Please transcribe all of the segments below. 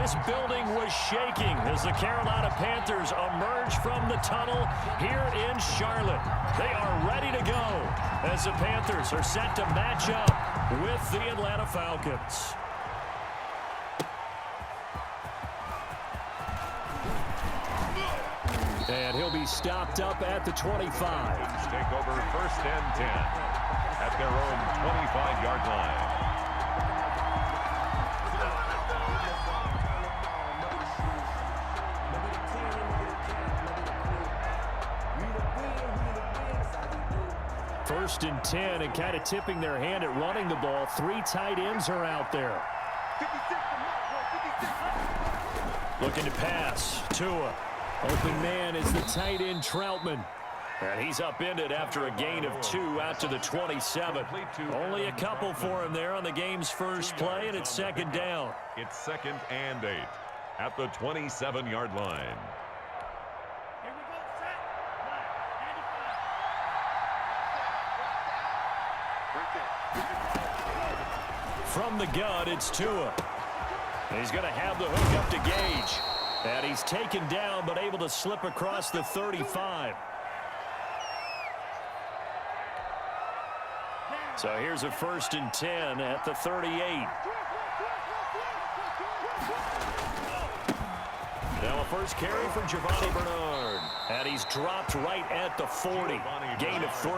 This building was shaking as the Carolina Panthers emerge from the tunnel here in Charlotte. They are ready to go as the Panthers are set to match up with the Atlanta Falcons. And he'll be stopped up at the 25. Take over 1st and 10 at their own 25-yard line. First and 10, and kind of tipping their hand at running the ball. 3 tight ends are out there. Looking to pass. Tua. Open man is the tight end Troutman. And he's upended after a gain of 2 out to the 27. Only a couple for him there on the game's first play, and it's 2nd down. It's 2nd and 8 at the 27-yard line. From the gun, it's Tua. He's going to have the hook up to Gage. And he's taken down, but able to slip across the 35. So here's a 1st and 10 at the 38. Now a first carry from Giovanni Bernard. And he's dropped right at the 40. Gain of 3.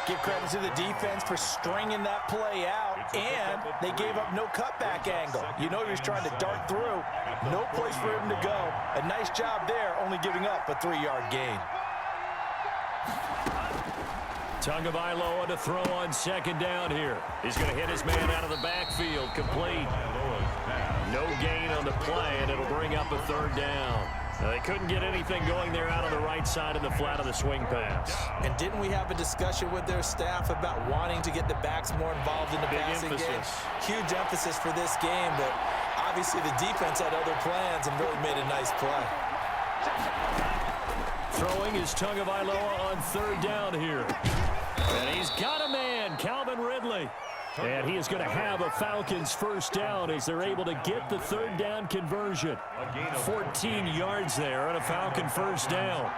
Give credit to the defense for stringing that play out, and they gave up no cutback angle. You know he's trying to dart through. No place for him to go. A nice job there, only giving up a 3-yard gain. Tagovailoa to throw on 2nd down here. He's going to hit his man out of the backfield. Complete. No gain on the play, and it'll bring up a 3rd down. Now, they couldn't get anything going there out on the right side of the flat of the swing pass. And didn't we have a discussion with their staff about wanting to get the backs more involved in the passing game? Huge emphasis for this game, but obviously the defense had other plans and really made a nice play. Throwing is Tagovailoa on 3rd down here. And he's got a man, Calvin Ridley. And he is going to have a Falcons 1st down as they're able to get the 3rd down conversion. 14 yards there on a Falcon 1st down.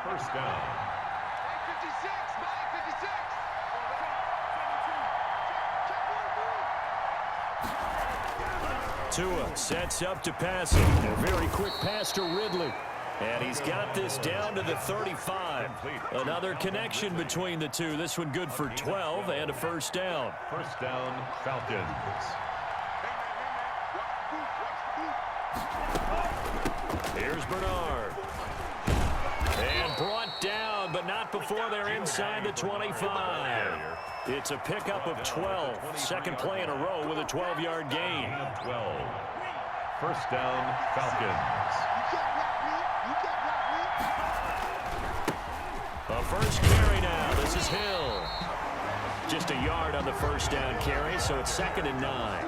Tua sets up to pass it. A very quick pass to Ridley. And he's got this down to the 35. Another connection between the two. This one good for 12 and a 1st down. 1st down, Falcons. Here's Bernard. And brought down, but not before they're inside the 25. It's a pickup of 12. 2nd play in a row with a 12-yard gain. 12. 1st down, Falcons. A first carry now. This is Hill. Just a yard on the 1st down carry, so it's 2nd and 9.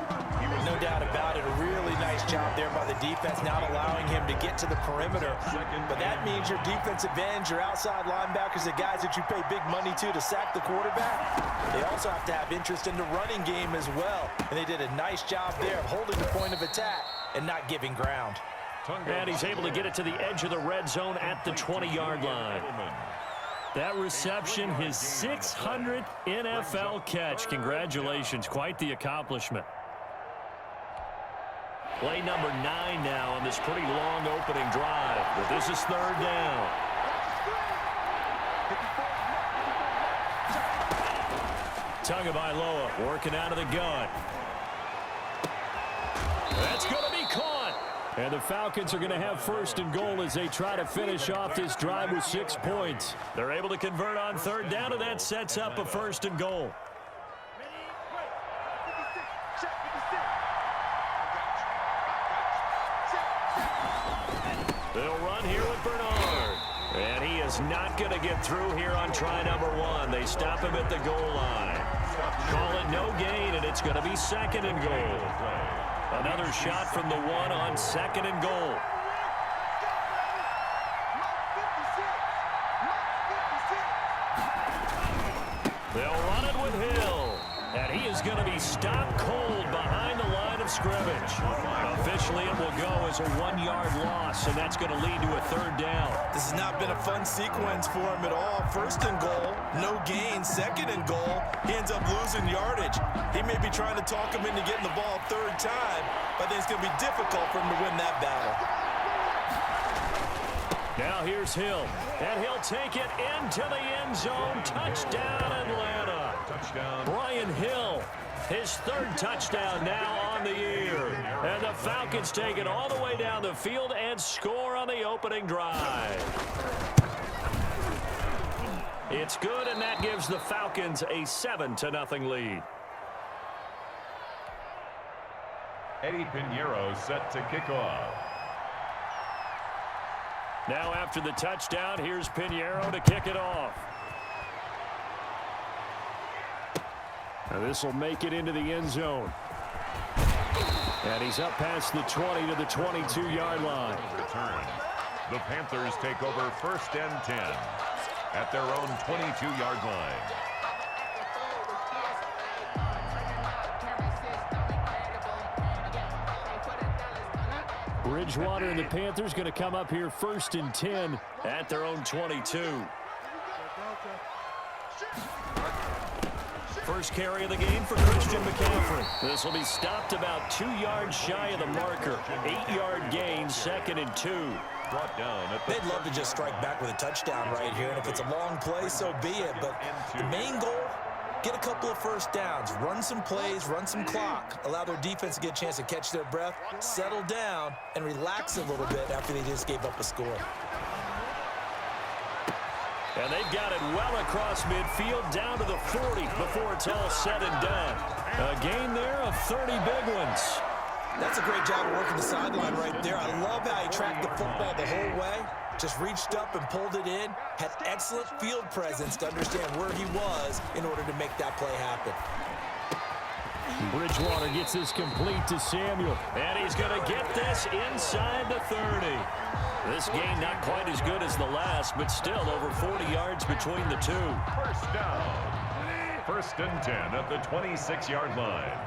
No doubt about it. A really nice job there by the defense, not allowing him to get to the perimeter. But that means your defensive ends, your outside linebackers, the guys that you pay big money to sack the quarterback, they also have to have interest in the running game as well. And they did a nice job there of holding the point of attack and not giving ground. And he's able to get it to the edge of the red zone at the 20-yard line. That reception, his 600th NFL catch. Congratulations. Quite the accomplishment. Play number 9 now on this pretty long opening drive. But this is 3rd down. Tagovailoa working out of the gun. That's going to be caught. And the Falcons are going to have 1st and goal as they try to finish off this drive with 6 points. They're able to convert on 3rd down, and that sets up a 1st and goal. They'll run here with Bernard. And he is not going to get through here on try number 1. They stop him at the goal line. Call it no gain, and it's going to be 2nd and goal. Another shot from the 1 on 2nd and goal. They'll run it with Hill. And he is is going to be stopped cold behind the line of scrimmage. Officially, it will go as a 1-yard loss, and that's going to lead to a third down. This has not been a fun sequence for him at all. First and goal, no gain. Second and goal, he ends up losing yardage. He may be trying to talk him into getting the ball third time, but then it's going to be difficult for him to win that battle. Now here's Hill, and he'll take it into the end zone. Touchdown, Atlanta. Touchdown. Brian Hill, his third touchdown now on the year. And the Falcons take it all the way down the field and score on the opening drive. It's good, and that gives the Falcons a 7-0 lead. Eddie Pinheiro set to kick off. Now after the touchdown, here's Pinheiro to kick it off. Now this will make it into the end zone. And he's up past the 20 to the 22-yard line. Return. The Panthers take over 1st and 10 at their own 22-yard line. Bridgewater and the Panthers going to come up here 1st and 10 at their own 22. First carry of the game for Christian McCaffrey. This will be stopped about 2 yards shy of the marker. 8-yard gain, 2nd and 2. Brought down at the They'd love to just strike back with a touchdown right here, and if it's a long play, so be it. But the main goal, get a couple of first downs, run some plays, run some clock, allow their defense to get a chance to catch their breath, settle down, and relax a little bit after they just gave up a score. And they've got it well across midfield down to the 40 before it's all said and done. A gain there of 30 big ones. That's a great job of working the sideline right there. I love how he tracked the football the whole way. Just reached up and pulled it in. Had excellent field presence to understand where he was in order to make that play happen. Bridgewater gets this complete to Samuel. And he's going to get this inside the 30. This gain not quite as good as the last, but still over 40 yards between the two. first down. 1st and 10 at the 26-yard line.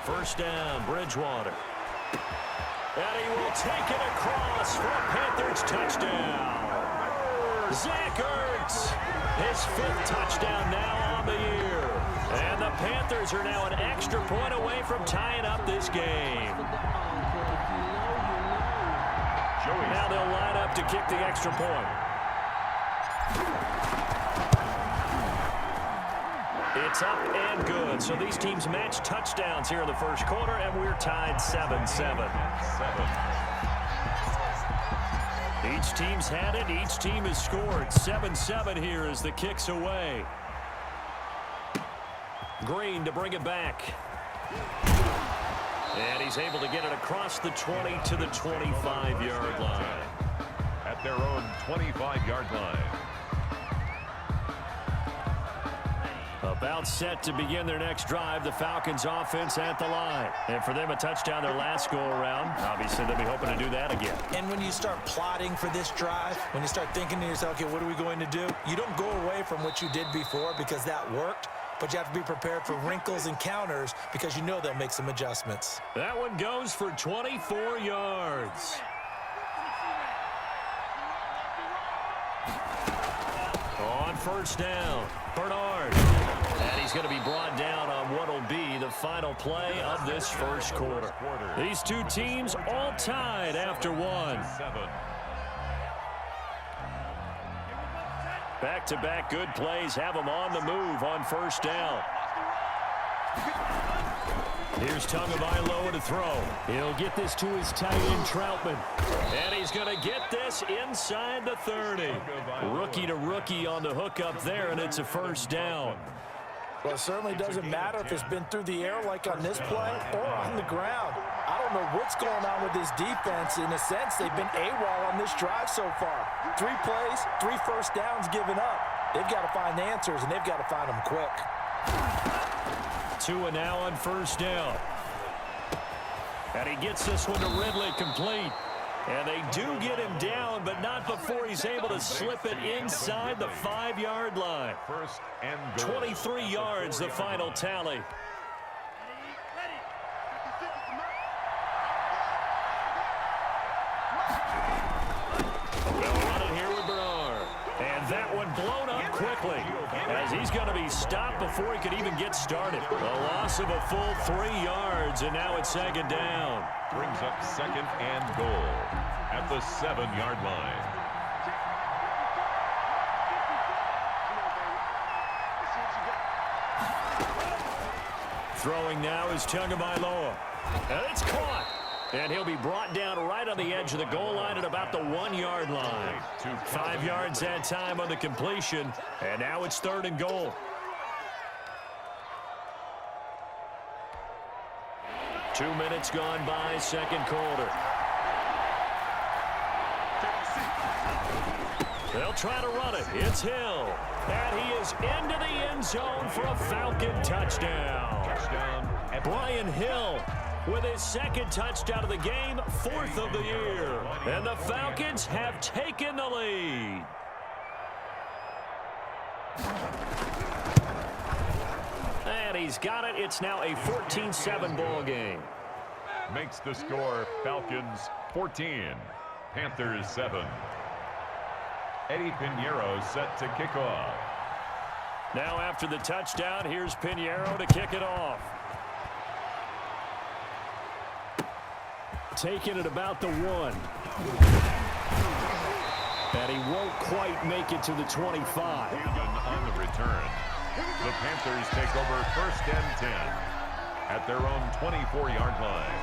First down, Bridgewater. And he will take it across for a Panthers touchdown. Zach Ertz, his 5th touchdown now on the year. And the Panthers are now an extra point away from tying up this game. Now they'll line up to kick the extra point. It's up and good. So these teams match touchdowns here in the first quarter, and we're tied 7-7. Each team's had it. Each team has scored. 7-7 here as the kick's away. Green to bring it back. And he's able to get it across the 20 to the 25-yard line. At their own 25-yard line. About set to begin their next drive, the Falcons offense at the line. And for them, a touchdown their last go-around. Obviously, they'll be hoping to do that again. And when you start plotting for this drive, when you start thinking to yourself, okay, what are we going to do? You don't go away from what you did before because that worked. But you have to be prepared for wrinkles and counters because you know they'll make some adjustments. That one goes for 24 yards. On first down, Bernard. And he's going to be brought down on what will be the final play of this first quarter. These two teams all tied after one. Back-to-back good plays have them on the move on first down. Here's Tagovailoa to throw. He'll get this to his tight end, Troutman. And he's going to get this inside the 30. Rookie to rookie on the hookup there, and it's a first down. Well, it certainly doesn't matter if it's been through the air like on this play or on the ground. I don't know what's going on with this defense. In a sense, they've been AWOL on this drive so far. 3 plays, 3 first downs given up. They've got to find answers, and they've got to find them quick. Tua now on first down. And he gets this one to Ridley complete. And they do get him down, but not before he's able to slip it inside the 5-yard line. First and goal. 23 yards, the final tally. They'll run it here with Bernard. And that one blown up quickly, as he's going to be stopped before he could even get started. A loss of a full 3 yards, and now it's second down. Brings up second and goal at the 7-yard line. Throwing now is Tagovailoa. And it's caught. And he'll be brought down right on the edge of the goal line at about the 1-yard line. 5 yards that time on the completion. And now it's third and goal. Two minutes gone by, second quarter. They'll try to run it. It's Hill. And he is into the end zone for a Falcon touchdown. Brian Hill with his second touchdown of the game, 4th of the year. And the Falcons have taken the lead. And he's got it. It's now a 14-7 ball game. Makes the score Falcons 14, Panthers 7. Eddie Pinheiro set to kick off. Now after the touchdown, here's Pinheiro to kick it off. Taking it about the 1. And he won't quite make it to the 25. On the return. The Panthers take over first and 10 at their own 24-yard line.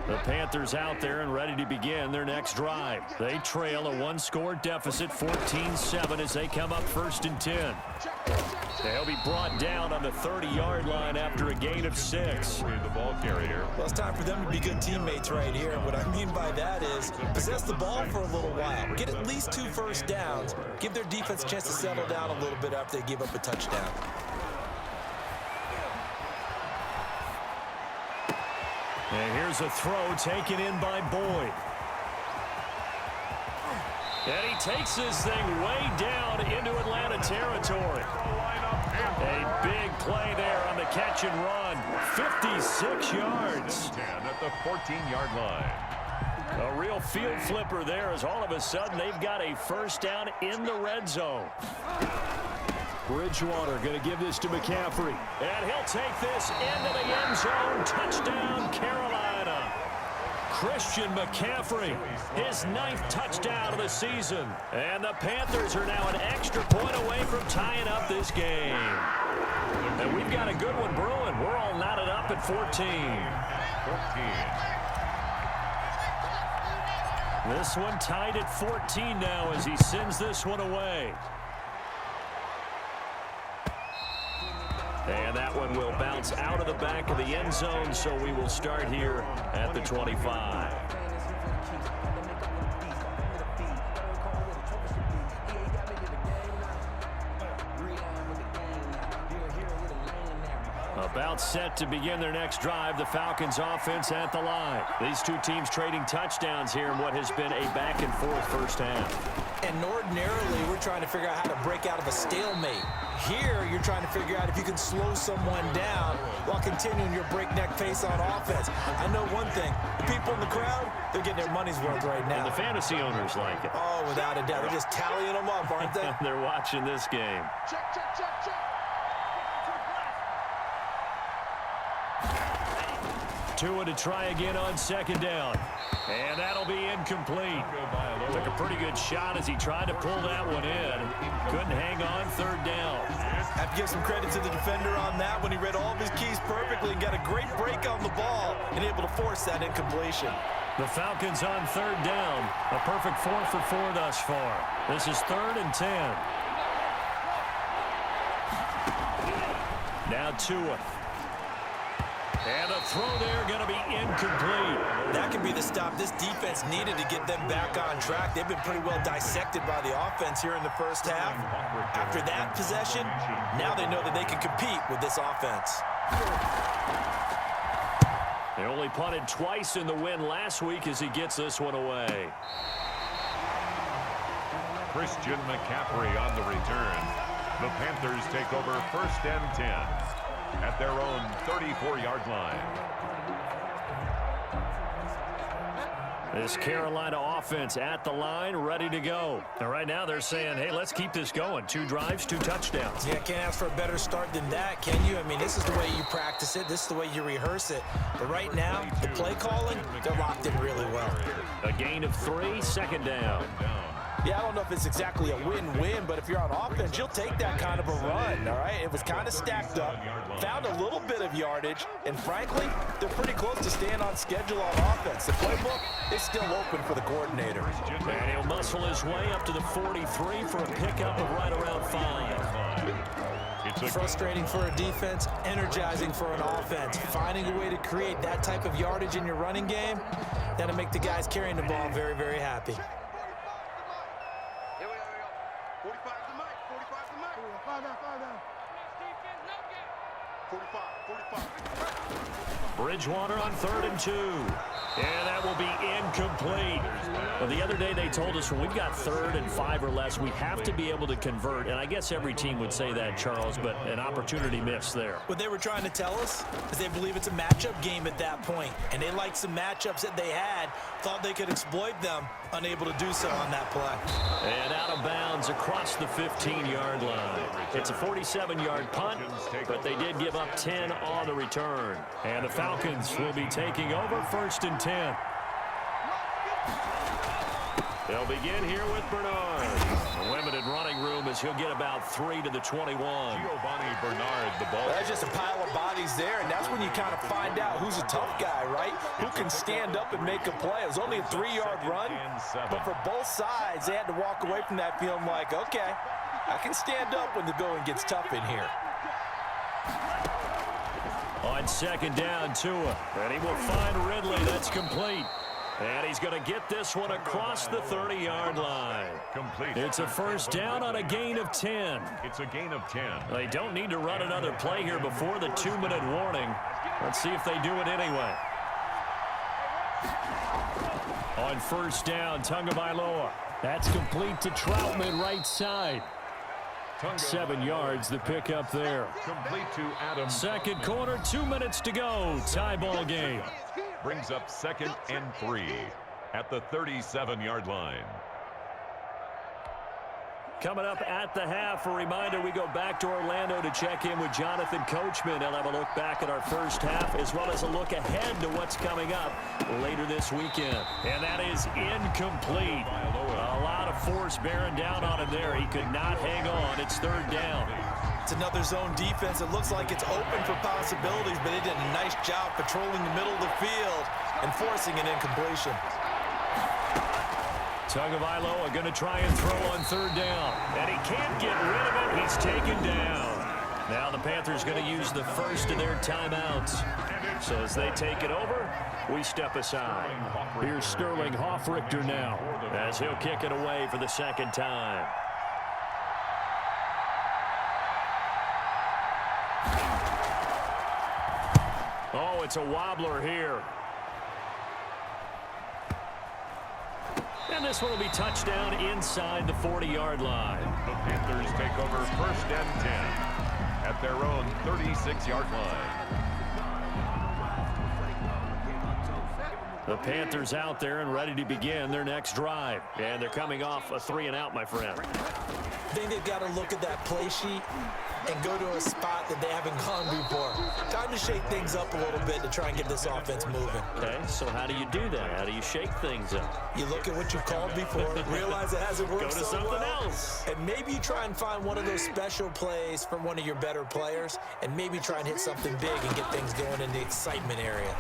The Panthers out there and ready to begin their next drive. They trail a 1-score deficit, 14-7, as they come up first and 10. They'll be brought down on the 30-yard line after a gain of 6. The ball carrier. Well, it's time for them to be good teammates right here. And what I mean by that is possess the ball for a little while. Get at least 2 first downs. Give their defense a chance to settle down a little bit after they give up a touchdown. And here's a throw taken in by Boyd. And he takes this thing way down into Atlanta territory. A big play there on the catch and run. 56 yards. 10 at the 14-yard line. A real field flipper there, as all of a sudden they've got a first down in the red zone. Bridgewater going to give this to McCaffrey. And he'll take this into the end zone. Touchdown, Carolina. Christian McCaffrey, his 9th touchdown of the season. And the Panthers are now an extra point away from tying up this game. And we've got a good one brewing. We're all knotted up at 14. This one tied at 14 now as he sends this one away. And that one will bounce out of the back of the end zone, so we will start here at the 25. About set to begin their next drive, the Falcons offense at the line. These two teams trading touchdowns here in what has been a back-and-forth first half. And ordinarily, we're trying to figure out how to break out of a stalemate. Here, you're trying to figure out if you can slow someone down while continuing your breakneck pace on offense. I know one thing. The people in the crowd, they're getting their money's worth right now. And the fantasy owners like it. Oh, without a doubt. They're just tallying them up, aren't they? They're watching this game. Check, check, check, check. Tua to try again on second down. And that'll be incomplete. Took a pretty good shot as he tried to pull that one in. Couldn't hang on third down. Have to give some credit to the defender on that when he read all of his keys perfectly and got a great break on the ball and able to force that incompletion. The Falcons on third down. A perfect 4 for 4 thus far. This is 3rd and 10. Now Tua. And a throw there going to be incomplete. That could be the stop this defense needed to get them back on track. They've been pretty well dissected by the offense here in the first half. After that possession, now they know that they can compete with this offense. They only punted twice in the win last week as he gets this one away. Christian McCaffrey on the return. The Panthers take over 1st and 10 at their own 34-yard line. This Carolina offense at the line, ready to go. And right now they're saying, hey, let's keep this going. 2 drives, 2 touchdowns. Yeah, can't ask for a better start than that, can you? I mean, this is the way you practice it. This is the way you rehearse it. But right now, the play calling, they're locked in really well. A gain of 3, 2nd down. Yeah, I don't know if it's exactly a win-win, but if you're on offense, you'll take that kind of a run, all right? It was kind of stacked up, found a little bit of yardage, and frankly, they're pretty close to staying on schedule on offense. The playbook is still open for the coordinator. And he'll muscle his way up to the 43 for a pickup of right around 5. Frustrating for a defense, energizing for an offense. Finding a way to create that type of yardage in your running game, that'll make the guys carrying the ball very, very happy. Bridgewater on 3rd and 2. And that will be incomplete. Well, the other day they told us when we've got 3rd and 5 or less, we have to be able to convert. And I guess every team would say that, Charles, but an opportunity missed there. What they were trying to tell us is they believe it's a matchup game at that point. And they liked some matchups that they had, thought they could exploit them, unable to do so on that play. And out of bounds across the 15-yard line. It's a 47-yard punt, but they did give up 10 on the return. And the Falcons will be taking over 1st and 10. They'll begin here with Bernard. A limited running room as he'll get about 3 to the 21. Giovanni Bernard, the ball. That's just a pile of bodies there, and that's when you kind of find out who's a tough guy, right? Who can stand up and make a play. It was only a 3-yard run, but for both sides, they had to walk away from that feeling like, okay, I can stand up when the going gets tough in here. On 2nd down, Tua, and he will find Ridley. That's complete. And he's going to get this one across the 30-yard line. Complete. It's a 1st down on a gain of 10. It's a gain of 10. They don't need to run another play here before the 2-minute warning. Let's see if they do it anyway. On 1st down, Tagovailoa. That's complete to Troutman, right side. 7 yards, the pickup there. Complete to Adam. 2nd quarter, 2 minutes to go. Tie ball game. Brings up 2nd and 3 at the 37-yard line. Coming up at the half, a reminder, we go back to Orlando to check in with Jonathan Coachman. He'll have a look back at our first half as well as a look ahead to what's coming up later this weekend. And that is incomplete. A lot of force bearing down on him there. He could not hang on. It's 3rd down. It's another zone defense. It looks like it's open for possibilities, but they did a nice job patrolling the middle of the field and forcing an incompletion. Tagovailoa going to try and throw on 3rd down. And he can't get rid of it. He's taken down. Now the Panthers going to use the first of their timeouts. So as they take it over, we step aside. Here's Sterling Hoffrichter now as he'll kick it away for the 2nd time. Oh, it's a wobbler here. And this one will be touchdown inside the 40-yard line. The Panthers take over 1st and 10 at their own 36-yard line. The Panthers out there and ready to begin their next drive. And they're coming off a 3-and-out, my friend. I think they've got to look at that play sheet and go to a spot that they haven't gone before. Time to shake things up a little bit to try and get this offense moving. Okay, so how do you do that? How do you shake things up? You look at what you've called before, realize it hasn't worked Go to so something well, else. and maybe you try and find one of those special plays from one of your better players, and maybe try and hit something big and get things going in the excitement area.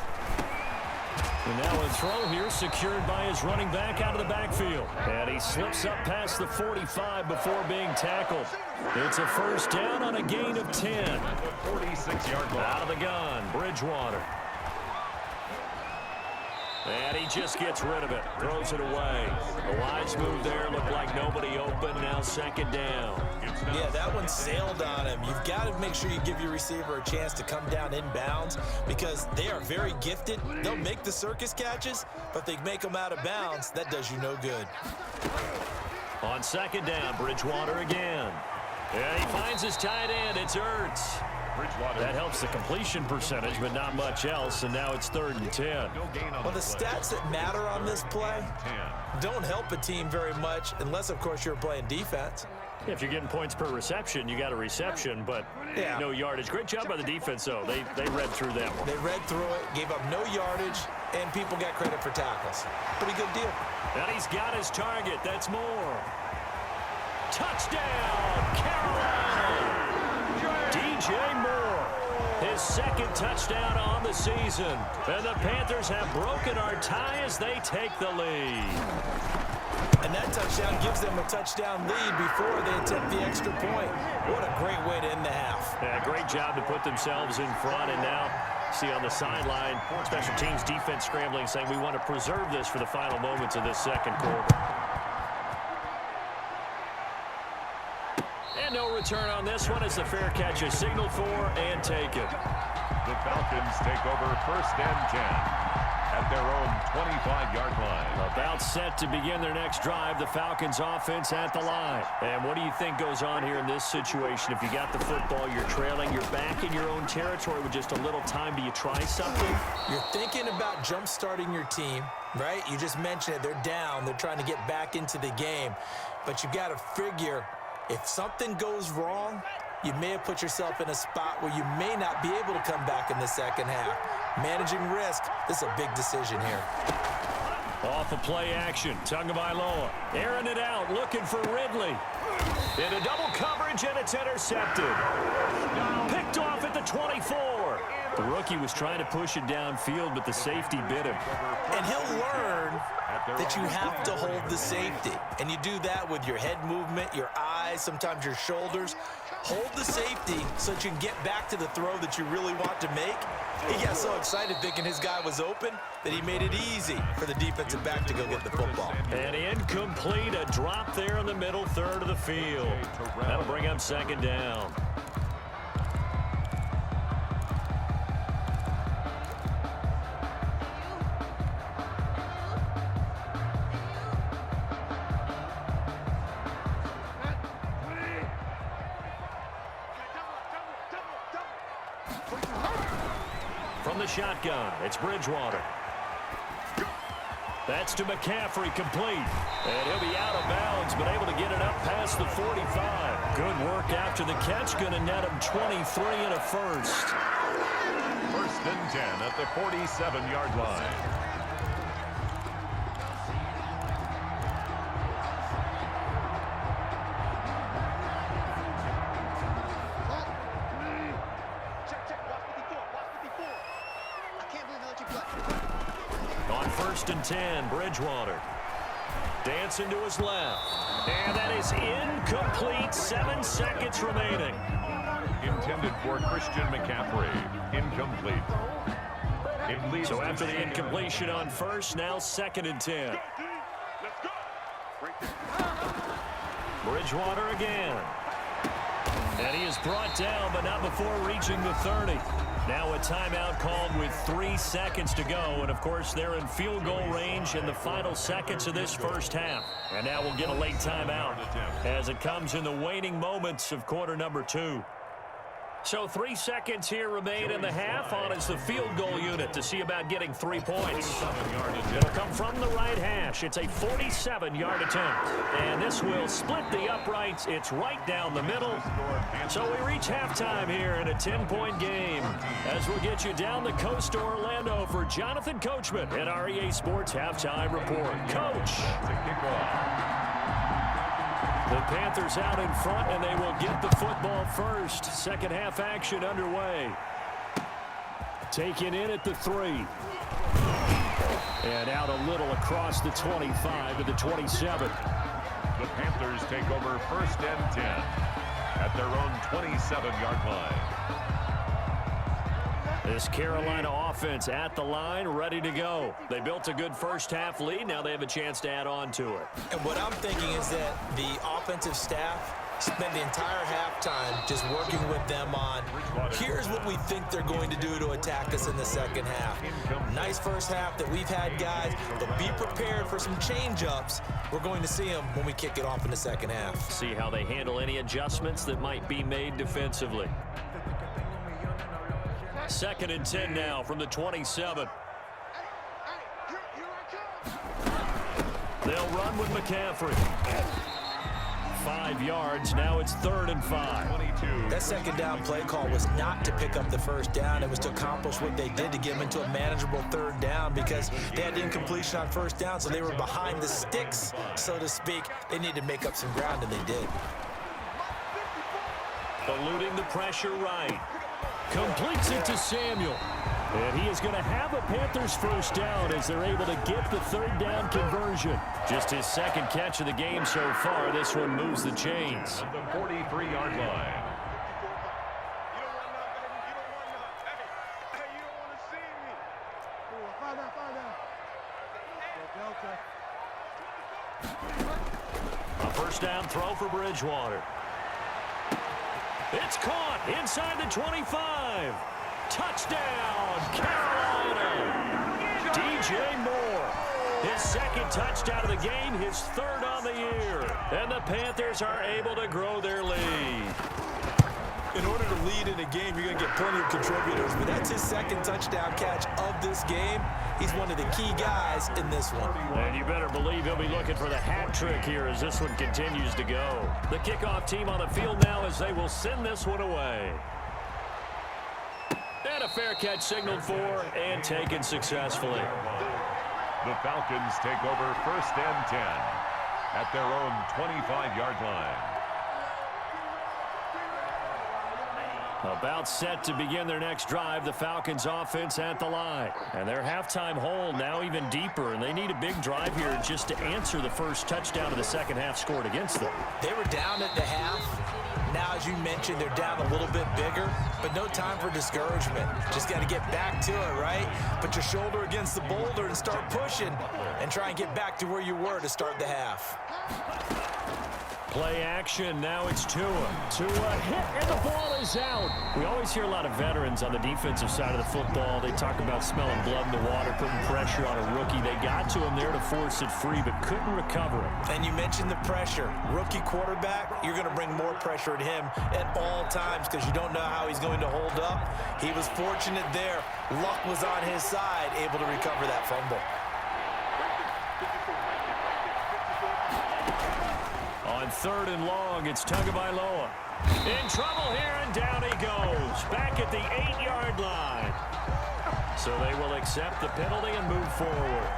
And now a throw here secured by his running back out of the backfield. And he slips up past the 45 before being tackled. It's a 1st down on a gain of 10. 46-yard line. Out of the gun, Bridgewater. And he just gets rid of it, throws it away. A wise move there, looked like nobody open, now second down. Yeah, that one sailed on him. You've got to make sure you give your receiver a chance to come down inbounds because they are very gifted. They'll make the circus catches, but they make them out of bounds. That does you no good. On second down, Bridgewater again. And he finds his tight end. It's Ertz. That helps the completion percentage, but not much else, and now it's 3rd and 10. Well, the stats that matter on this play don't help a team very much unless, of course, you're playing defense. If you're getting points per reception, you got a reception, but no yardage. Great job by the defense, though. They read through that one. They read through it, gave up no yardage, and people got credit for tackles. Pretty good deal. And he's got his target. That's more. Touchdown, Carolina! DJ Moore, his second touchdown on the season. And the Panthers have broken our tie as they take the lead. And that touchdown gives them a touchdown lead before they attempt the extra point. What a great way to end the half. Yeah, great job to put themselves in front. And now, see on the sideline, special teams defense scrambling, saying we want to preserve this for the final moments of this second quarter. And no return on this one as the fair catch is signaled for and taken. The Falcons take over 1st and 10 at their own 25-yard line. About set to begin their next drive, the Falcons offense at the line. And what do you think goes on here in this situation? If you got the football, you're trailing, you're back in your own territory with just a little time. Do you try something? You're thinking about jump-starting your team, right? You just mentioned it. They're down. They're trying to get back into the game. But you got to figure if something goes wrong, you may have put yourself in a spot where you may not be able to come back in the second half. Managing risk, this is a big decision here. Off of play action, Tagovailoa airing it out, looking for Ridley. Into double coverage, and it's intercepted. Picked off at the 24. The rookie was trying to push it downfield, but the safety bit him. And he'll learn that you have to hold the safety. And you do that with your head movement, your eyes, sometimes your shoulders. Hold the safety so that you can get back to the throw that you really want to make. He got so excited thinking his guy was open that he made it easy for the defensive back to go get the football. And incomplete, a drop there in the middle third of the field. That'll bring up second down. From the shotgun, it's Bridgewater. That's to McCaffrey, complete. And he'll be out of bounds, but able to get it up past the 45. Good work after the catch, going to net him 23 and a first. 1st and 10 at the 47-yard line. On 1st and 10, Bridgewater. Dancing to his left. And that is incomplete. 7 seconds remaining. Intended for Christian McCaffrey. Incomplete. So after the incompletion on first, now 2nd and 10. Bridgewater again. And he is brought down, but not before reaching the 30. Now a timeout called with 3 seconds to go. And, of course, they're in field goal range in the final seconds of this first half. And now we'll get a late timeout as it comes in the waning moments of quarter number 2. So 3 seconds here remain in the half on as the field goal unit to see about getting 3 points. It'll come from the right hash. It's a 47-yard attempt. And this will split the uprights. It's right down the middle. So we reach halftime here in a 10-point game as we'll get you down the coast to Orlando for Jonathan Coachman at our EA Sports Halftime Report. Coach. The Panthers out in front, and they will get the football first. Second half action underway. Taken in at the 3. And out a little across the 25 to the 27. The Panthers take over 1st and 10 at their own 27-yard line. This Carolina offense at the line, ready to go. They built a good first-half lead. Now they have a chance to add on to it. And what I'm thinking is that the offensive staff spent the entire halftime just working with them on, here's what we think they're going to do to attack us in the second half. Nice first half that we've had, guys, but be prepared for some change-ups. We're going to see them when we kick it off in the second half. See how they handle any adjustments that might be made defensively. 2nd and 10 now from the 27. They'll run with McCaffrey. 5 yards. Now it's 3rd and 5. That second down play call was not to pick up the first down. It was to accomplish what they did to get them into a manageable 3rd down because they had incompletion on 1st down, so they were behind the sticks, so to speak. They needed to make up some ground, and they did. Eluding the pressure right. Completes it to Samuel. And he is going to have a Panthers first down as they're able to get the 3rd down conversion. Just his 2nd catch of the game so far. This one moves the chains. At the 43-yard line. A first down throw for Bridgewater. It's caught inside the 25. Touchdown, Carolina. DJ Moore. His 2nd touchdown of the game, his 3rd on the year. And the Panthers are able to grow their lead. In order to lead in a game, you're going to get plenty of contributors, but that's his 2nd touchdown catch of this game. He's one of the key guys in this one. And you better believe he'll be looking for the hat trick here as this one continues to go. The kickoff team on the field now as they will send this one away. And a fair catch signaled for and taken successfully. The Falcons take over 1st and 10 at their own 25-yard line. About set to begin their next drive, the Falcons offense at the line. And their halftime hole now even deeper, and they need a big drive here just to answer the first touchdown of the second half scored against them. They were down at the half. Now, as you mentioned, they're down a little bit bigger, but no time for discouragement. Just got to get back to it, right? Put your shoulder against the boulder and start pushing and try and get back to where you were to start the half. Play action. Now it's Tua. Tua hit, and the ball is out. We always hear a lot of veterans on the defensive side of the football. They talk about smelling blood in the water, putting pressure on a rookie. They got to him there to force it free, but couldn't recover it. And you mentioned the pressure. Rookie quarterback, you're going to bring more pressure at him at all times because you don't know how he's going to hold up. He was fortunate there. Luck was on his side, able to recover that fumble. On 3rd and long, it's Tagovailoa. In trouble here, and down he goes. Back at the 8-yard line. So they will accept the penalty and move forward.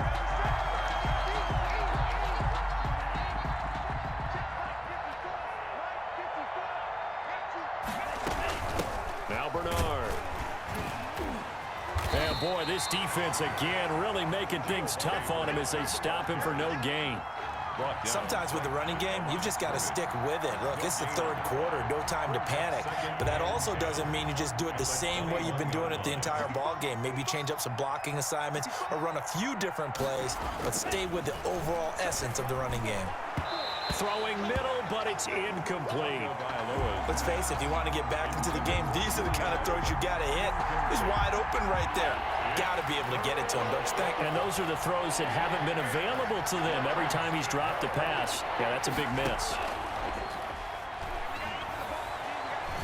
Now Bernard. And boy, this defense again really making things tough on him as they stop him for no gain. Sometimes with the running game, you've just got to stick with it. Look, it's the 3rd quarter, no time to panic. But that also doesn't mean you just do it the same way you've been doing it the entire ball game. Maybe change up some blocking assignments or run a few different plays, but stay with the overall essence of the running game. Throwing middle, but it's incomplete. Let's face it, if you want to get back into the game, these are the kind of throws you got to hit. He's wide open right there. Got to be able to get it to him, don't you think? And those are the throws that haven't been available to them every time he's dropped a pass. Yeah, that's a big miss.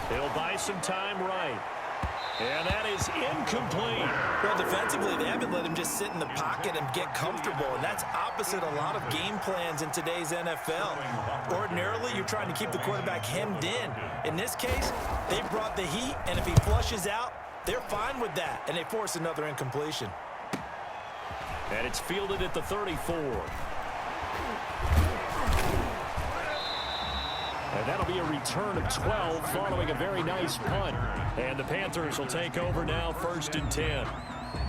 He'll buy some time right. And that is incomplete. Well, defensively, they haven't let him just sit in the pocket and get comfortable, and that's opposite a lot of game plans in today's NFL. Ordinarily, you're trying to keep the quarterback hemmed in. In this case, they brought the heat, and if he flushes out, they're fine with that, and they force another incompletion. And it's fielded at the 34. And that'll be a return of 12 following a very nice punt. And the Panthers will take over now 1st and 10.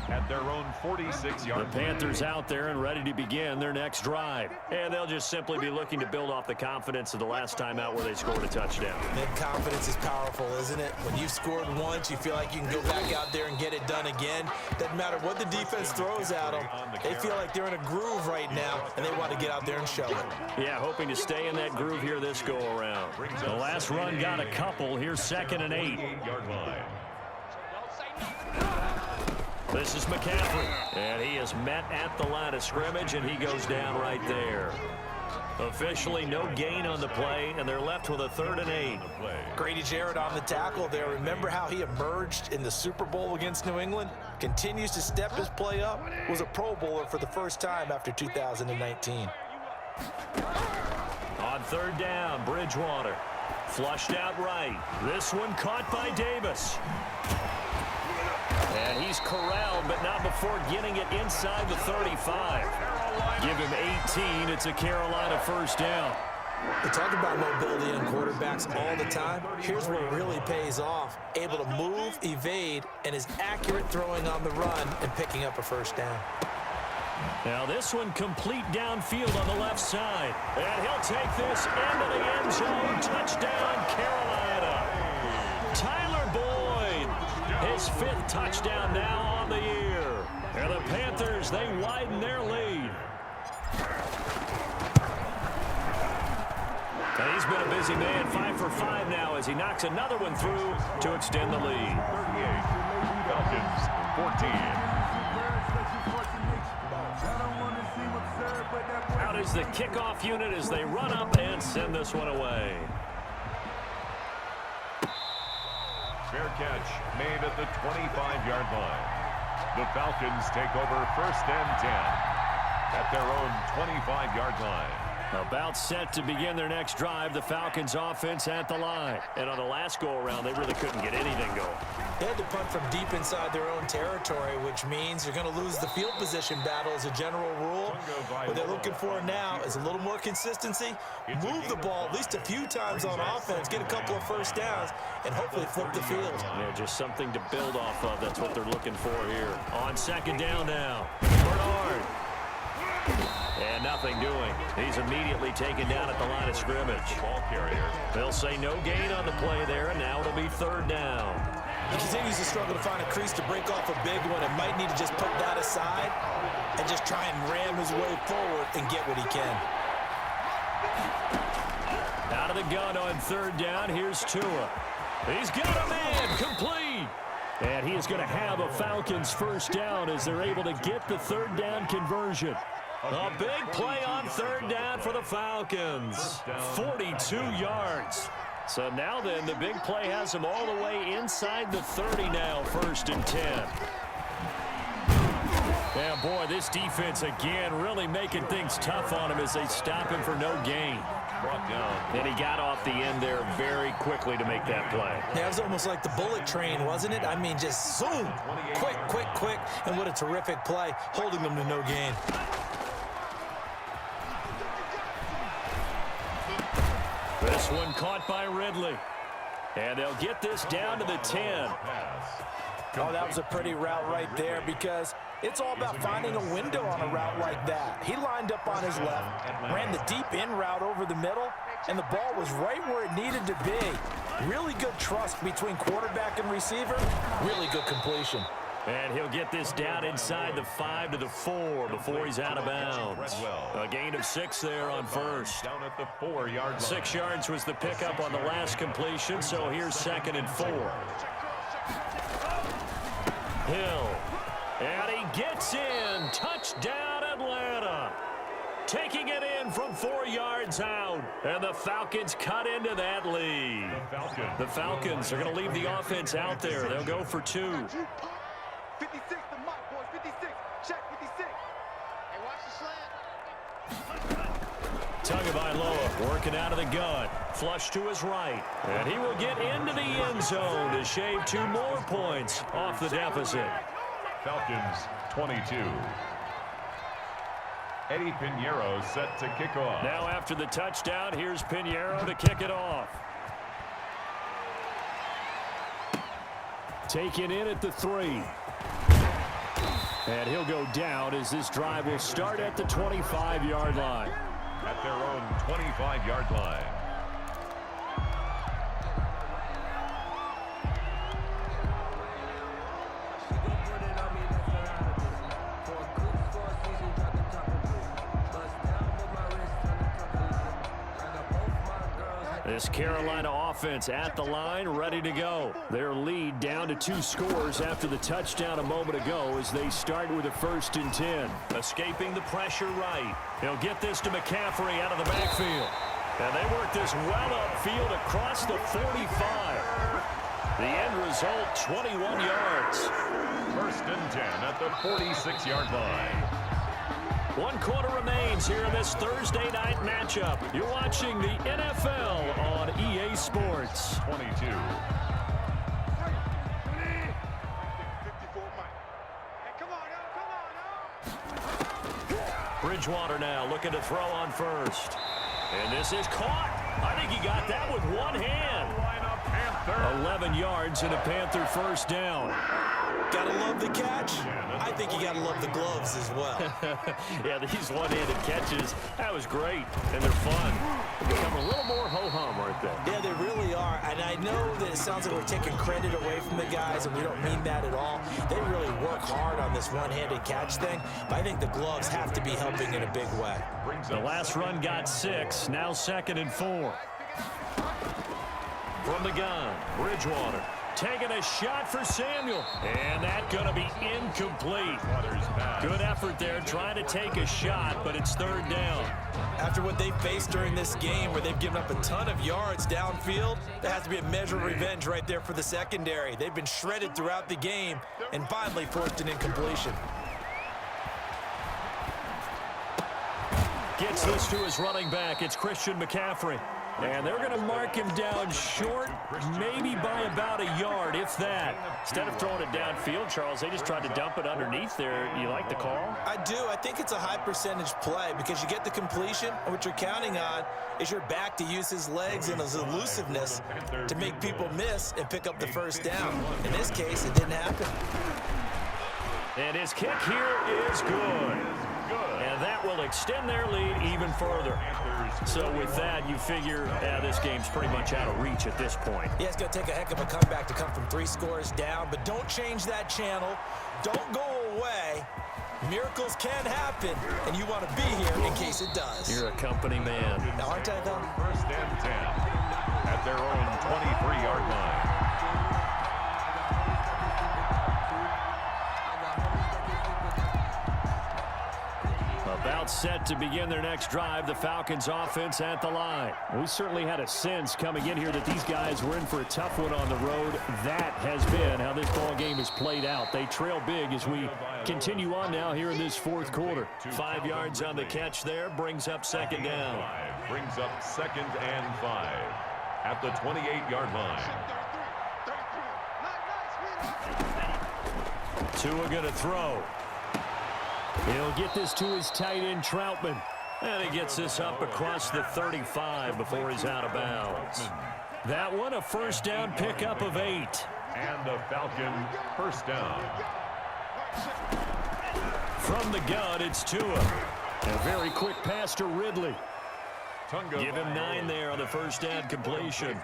at their own 46-yard line. The Panthers out there and ready to begin their next drive. And they'll just simply be looking to build off the confidence of the last time out where they scored a touchdown. And confidence is powerful, isn't it? When you've scored once, you feel like you can go back out there and get it done again. Doesn't matter what the defense throws at them. They feel like they're in a groove right now, and they want to get out there and show it. Yeah, hoping to stay in that groove here this go-around. The last run got a couple. Here's 2nd and 8. This is McCaffrey, and he is met at the line of scrimmage, and he goes down right there. Officially no gain on the play, and they're left with a 3rd and 8. Grady Jarrett on the tackle there. Remember how he emerged in the Super Bowl against New England? Continues to step his play up. Was a Pro Bowler for the first time after 2019. On 3rd down, Bridgewater. Flushed out right. This one caught by Davis. And he's corralled, but not before getting it inside the 35. Give him 18. It's a Carolina 1st down. We talk about mobility in quarterbacks all the time. Here's where it really pays off. Able to move, evade, and is accurate throwing on the run and picking up a 1st down. Now this one complete downfield on the left side. And he'll take this into the end zone. Touchdown, Carolina. Tyler Boyd, his 5th touchdown now on the year. And the Panthers, they widen their lead. And he's been a busy man, 5 for 5 now as he knocks another one through to extend the lead. 38, Falcons 14. Out is the kickoff unit as they run up and send this one away. Fair catch made at the 25-yard line. The Falcons take over 1st and 10 at their own 25-yard line. About set to begin their next drive. The Falcons offense at the line. And on the last go-around, they really couldn't get anything going. They had to punt from deep inside their own territory, which means you're going to lose the field position battle as a general rule. What they're looking for now is a little more consistency, move the ball at least a few times on offense, get a couple of 1st downs, and hopefully flip the field. Yeah, just something to build off of. That's what they're looking for here. On 2nd down now, Bernard. And nothing doing. He's immediately taken down at the line of scrimmage. Ball carrier. They'll say no gain on the play there, and now it'll be 3rd down. He continues to struggle to find a crease to break off a big one and might need to just put that aside and just try and ram his way forward and get what he can. Out of the gun on 3rd down, here's Tua. He's got a man, complete. And he is going to have a Falcons 1st down as they're able to get the 3rd down conversion. A big play on 3rd down for the Falcons. 42 yards. So now then, the big play has them all the way inside the 30 now, 1st and 10. Yeah, boy, this defense again really making things tough on him as they stop him for no gain. Brought down. And he got off the end there very quickly to make that play. Yeah, it was almost like the bullet train, wasn't it? I mean, just zoom. Quick, quick, quick. And what a terrific play, holding them to no gain. This one caught by Ridley. And they'll get this down to the 10. Oh, that was a pretty route right there because it's all about finding a window on a route like that. He lined up on his left, ran the deep in route over the middle, and the ball was right where it needed to be. Really good trust between quarterback and receiver. Really good completion. And he'll get this down inside the 5 to the 4 before he's out of bounds. A gain of 6 there on 1st. Down at the 4-yard line. 6 yards was the pickup on the last completion, so here's 2nd and 4. Hill. And he gets in. Touchdown, Atlanta. Taking it in from 4 yards out. And the Falcons cut into that lead. The Falcons are going to leave the offense out there. They'll go for 2. 56, the mock boys, 56. Check 56. Hey, watch the slant. Tagovailoa working out of the gun. Flush to his right. And he will get into the end zone to shave 2 more points off the deficit. Falcons 22. Eddie Pinheiro set to kick off. Now after the touchdown, here's Pinheiro to kick it off. Taken in at the 3. And he'll go down as this drive will start at the 25-yard line. At their own 25-yard line. This Carolina offense at the line, ready to go. Their lead down to 2 scores after the touchdown a moment ago as they start with a 1st and 10. Escaping the pressure right. He'll get this to McCaffrey out of the backfield. And they work this well upfield across the 45. The end result, 21 yards. 1st and 10 at the 46-yard line. 1 quarter remains here in this Thursday night matchup. You're watching the NFL on EA Sports. 22. Bridgewater now looking to throw on 1st. And this is caught. I think he got that with one hand. 11 yards and a Panther 1st down. Gotta love the catch. I think you gotta love the gloves as well. Yeah, these one-handed catches, that was great, and they're fun. They become a little more ho-hum, aren't they? Yeah, they really are. And I know that it sounds like we're taking credit away from the guys, and we don't mean that at all. They really work hard on this one-handed catch thing, but I think the gloves have to be helping in a big way. The last run got 6, now 2nd and 4. From the gun, Bridgewater taking a shot for Samuel. And that's going to be incomplete. Good effort there trying to take a shot, but it's 3rd down. After what they faced during this game where they've given up a ton of yards downfield, there has to be a measure of revenge right there for the secondary. They've been shredded throughout the game and finally forced an incompletion. Gets this to his running back. It's Christian McCaffrey. And they're going to mark him down short, maybe by about a yard, if that. Instead of throwing it downfield, Charles, they just tried to dump it underneath there. You like the call? I do. I think it's a high percentage play because you get the completion, and what you're counting on is your back to use his legs and his elusiveness to make people miss and pick up the 1st down. In this case, it didn't happen. And his kick here is good. And that will extend their lead even further. So with that, you figure this game's pretty much out of reach at this point. Yeah, it's going to take a heck of a comeback to come from 3 scores down, but don't change that channel. Don't go away. Miracles can happen, and you want to be here in case it does. You're a company man. Now, aren't I, though? 1st and 10 at their own 23-yard line. About set to begin their next drive, the Falcons offense at the line. We certainly had a sense coming in here that these guys were in for a tough one on the road. That has been how this ball game is played out. They trail big as we continue on now here in this 4th quarter. 5 yards on the catch there, brings up 2nd down. Brings up 2nd and 5 at the 28-yard line. Tua going to throw. He'll get this to his tight end, Troutman. And he gets this up across the 35 before he's out of bounds. That one, a 1st down pickup of 8. And a Falcon 1st down. From the gun, it's Tua. A very quick pass to Ridley. Give him 9 there on the 1st down completion.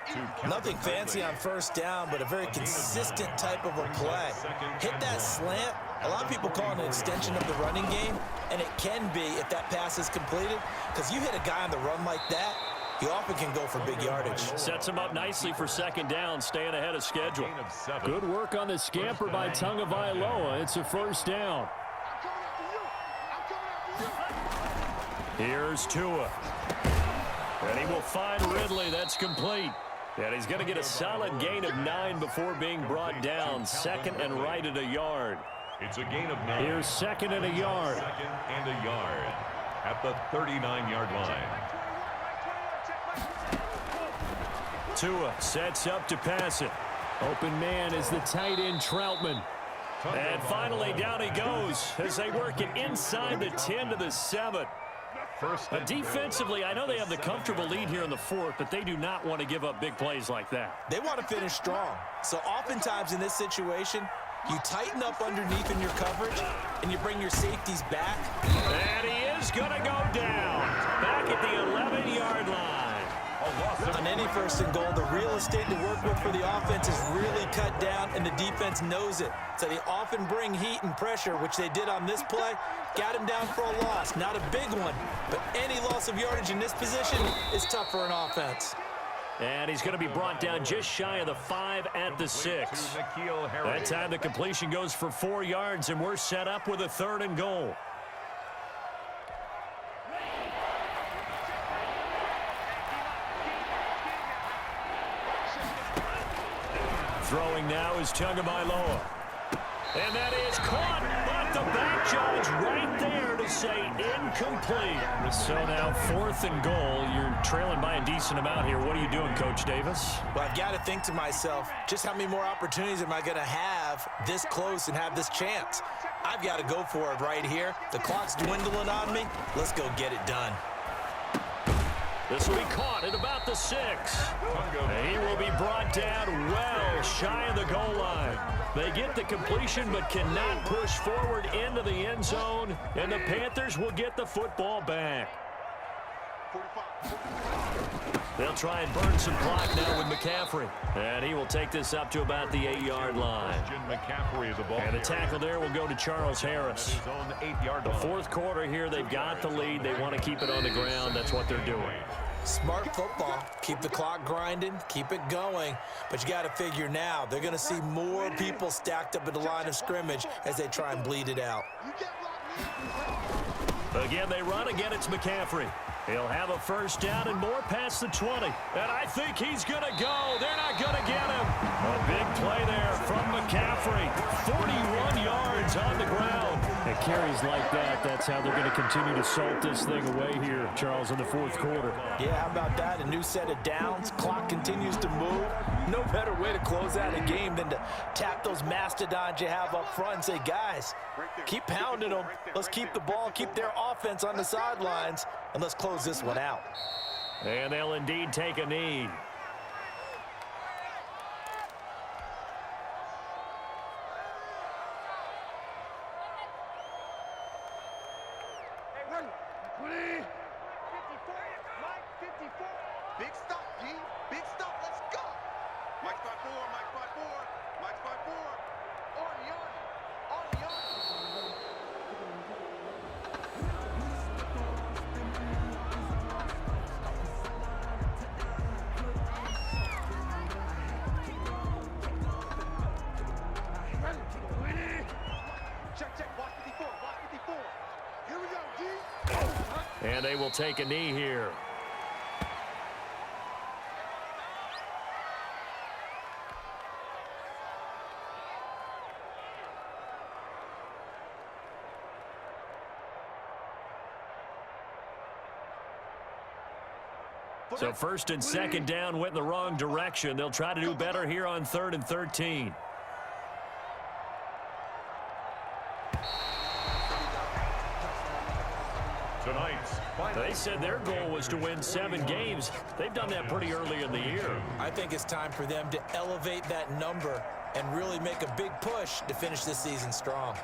Nothing fancy on 1st down, but a very consistent type of a play. Hit that slant. A lot of people call it an extension of the running game, and it can be if that pass is completed, because you hit a guy on the run like that, he often can go for big yardage. Sets him up nicely for 2nd down, staying ahead of schedule. Good work on the scamper by Tagovailoa. It's a 1st down. Here's Tua. And he will find Ridley. That's complete. And he's going to get a solid gain of 9 before being brought down. 2nd and right at a yard. It's a gain of 9. Here's 2nd and a yard. 2nd and a yard at the 39-yard line. Tua sets up to pass it. Open man is the tight end, Troutman. And finally, down he goes as they work it inside the 10 to the 7. Defensively, I know they have the comfortable lead here in the 4th, but they do not want to give up big plays like that. They want to finish strong. So oftentimes in this situation, You tighten up underneath in your coverage, and you bring your safeties back. And he is going to go down. Back at the 11-yard line. On any first and goal, the real estate to work with for the offense is really cut down, and the defense knows it. So they often bring heat and pressure, which they did on this play. Got him down for a loss. Not a big one, but any loss of yardage in this position is tough for an offense. And he's going to be brought down just shy of the 5 at the 6. That time the completion goes for 4 yards, and we're set up with a 3rd and goal. Throwing now is Tagovailoa. And that is caught, but the back judge right there to say incomplete. So now 4th and goal. You're trailing by a decent amount here. What are you doing, Coach Davis? Well, I've got to think to myself, just how many more opportunities am I going to have this close and have this chance? I've got to go for it right here. The clock's dwindling on me. Let's go get it done. This will be caught at about the 6. He will be brought down well shy of the goal line. They get the completion but cannot push forward into the end zone, and the Panthers will get the football back. They'll try and burn some clock now with McCaffrey. And he will take this up to about the 8-yard line. And the tackle there will go to Charles Harris. The 4th quarter here, they've got the lead. They want to keep it on the ground. That's what they're doing. Smart football. Keep the clock grinding. Keep it going. But you got to figure now, they're going to see more people stacked up at the line of scrimmage as they try and bleed it out. Again, they run. Again, it's McCaffrey. He'll have a 1st down and more past the 20. And I think he's going to go. They're not going to get him. A big play there from McCaffrey. 41 yards on the ground. And carries like that, that's how they're going to continue to salt this thing away here, Charles, in the 4th quarter. Yeah, how about that? A new set of downs. Clock continues to move. No better way to close out a game than to tap those mastodons you have up front and say, guys, keep pounding them. Let's keep the ball, keep their offense on the sidelines, and let's close this one out. And they'll indeed take a knee. Big stop, D. Big stop. Let's go. Mike 5-4. Mike 5-4. Mike 5-4. On the check, check. Watch 54. Watch 54. Here we go, D. And they will take a knee here. So 1st and 2nd down went in the wrong direction. They'll try to do better here on 3rd and 13. They said their goal was to win 7 games. They've done that pretty early in the year. I think it's time for them to elevate that number and really make a big push to finish this season strong.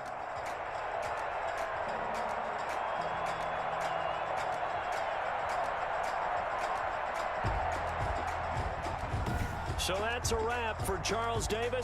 So that's a wrap for Charles Davis.